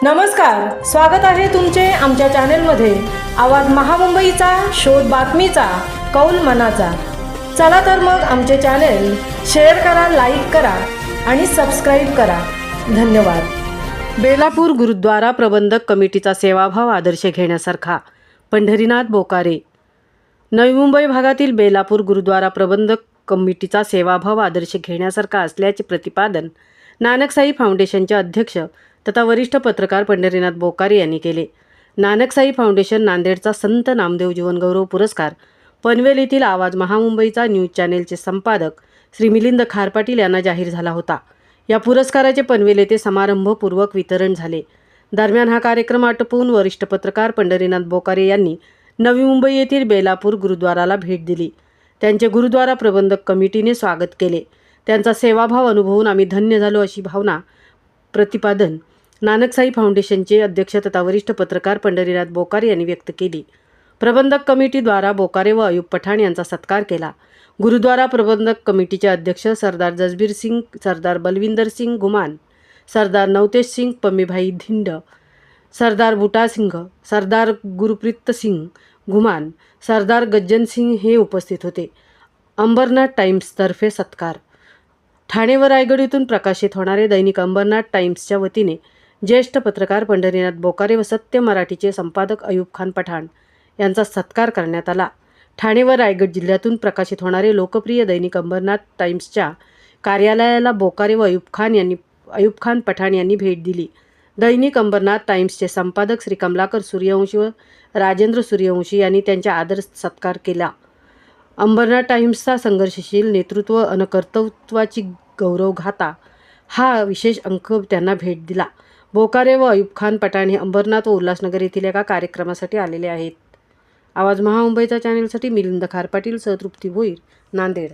नमस्कार, स्वागत आहे तुमचे आमच्या चॅनेलमध्ये। आवाज महामुंबईचा, शोध बातमीचा, कौल मनाचा। चला तर मग आमचे चॅनेल शेअर करा, लाईक करा आणि सबस्क्राईब करा। धन्यवाद। बेलापूर गुरुद्वारा प्रबंधक कमिटीचा सेवाभाव आदर्श घेण्यासारखा, पंढरीनाथ बोकारे। नवी मुंबई भागातील बेलापूर गुरुद्वारा प्रबंधक कमिटीचा सेवाभाव आदर्श घेण्यासारखा असल्याचे प्रतिपादन नानकसाई फाउंडेशनचे अध्यक्ष तथा वरिष्ठ पत्रकार पंढरीनाथ बोकारे यांनी केले। नानकसाई फाउंडेशन नांदेडचा संत नामदेव जीवनगौरव पुरस्कार पनवेल येथील आवाज महामुंबईचा न्यूज चॅनेलचे संपादक श्री मिलिंद खारपाटील यांना जाहीर झाला होता। या पुरस्काराचे पनवेल येथे समारंभपूर्वक वितरण झाले। दरम्यान हा कार्यक्रम आटोपून वरिष्ठ पत्रकार पंढरीनाथ बोकारे यांनी नवी मुंबई येथील बेलापूर गुरुद्वाराला भेट दिली। त्यांचे गुरुद्वारा प्रबंधक कमिटीने स्वागत केले। त्यांचा सेवाभाव अनुभवून आम्ही धन्य झालो अशी भावना प्रतिपादन नानकसाई फाउंडेशनचे अध्यक्ष तथा वरिष्ठ पत्रकार पंढरीनाथ बोकारे यांनी व्यक्त केली। प्रबंधक कमिटीद्वारा बोकारे व अयूब पठाण यांचा सत्कार केला। गुरुद्वारा प्रबंधक कमिटीचे अध्यक्ष सरदार जसबीर सिंग, सरदार बलविंदर सिंग गुमान, सरदार नवतेज सिंग पम्मीभाई धिंड, सरदार बूटा सिंह, सरदार गुरप्रीत सिंग गुमान, सरदार गज्जन सिंग हे उपस्थित होते। अंबरनाथ टाइम्सतर्फे सत्कार। ठाणे व रायगड येथून प्रकाशित होणारे दैनिक अंबरनाथ टाइम्सच्या वतीने ज्येष्ठ पत्रकार पंढरीनाथ बोकारे व सत्य मराठीचे संपादक अयूब खान पठाण यांचा सत्कार करण्यात आला। ठाणे व रायगड जिल्ह्यातून प्रकाशित होणारे लोकप्रिय दैनिक अंबरनाथ टाइम्सच्या कार्यालयाला बोकारे व अयूब खान पठाण यांनी भेट दिली। दैनिक अंबरनाथ टाइम्सचे संपादक श्री कमलाकर सूर्यवंशी व राजेंद्र सूर्यवंशी यांनी त्यांचा आदर सत्कार केला। अंबरनाथ टाइम्सचा संघर्षशील नेतृत्व अन कर्तृत्वाची गौरवगाथा हा विशेष अंक त्यांना भेट दिला। बोकारे व अयूब खान पठाण हे अंबरनाथ व उल्हासनगर येथील एका कार्यक्रमासाठी आलेले आहेत। आवाज महामुंबईचा चॅनेलसाठी मिलिंद खारपाटील, तृप्ती भोईर, नांदेड।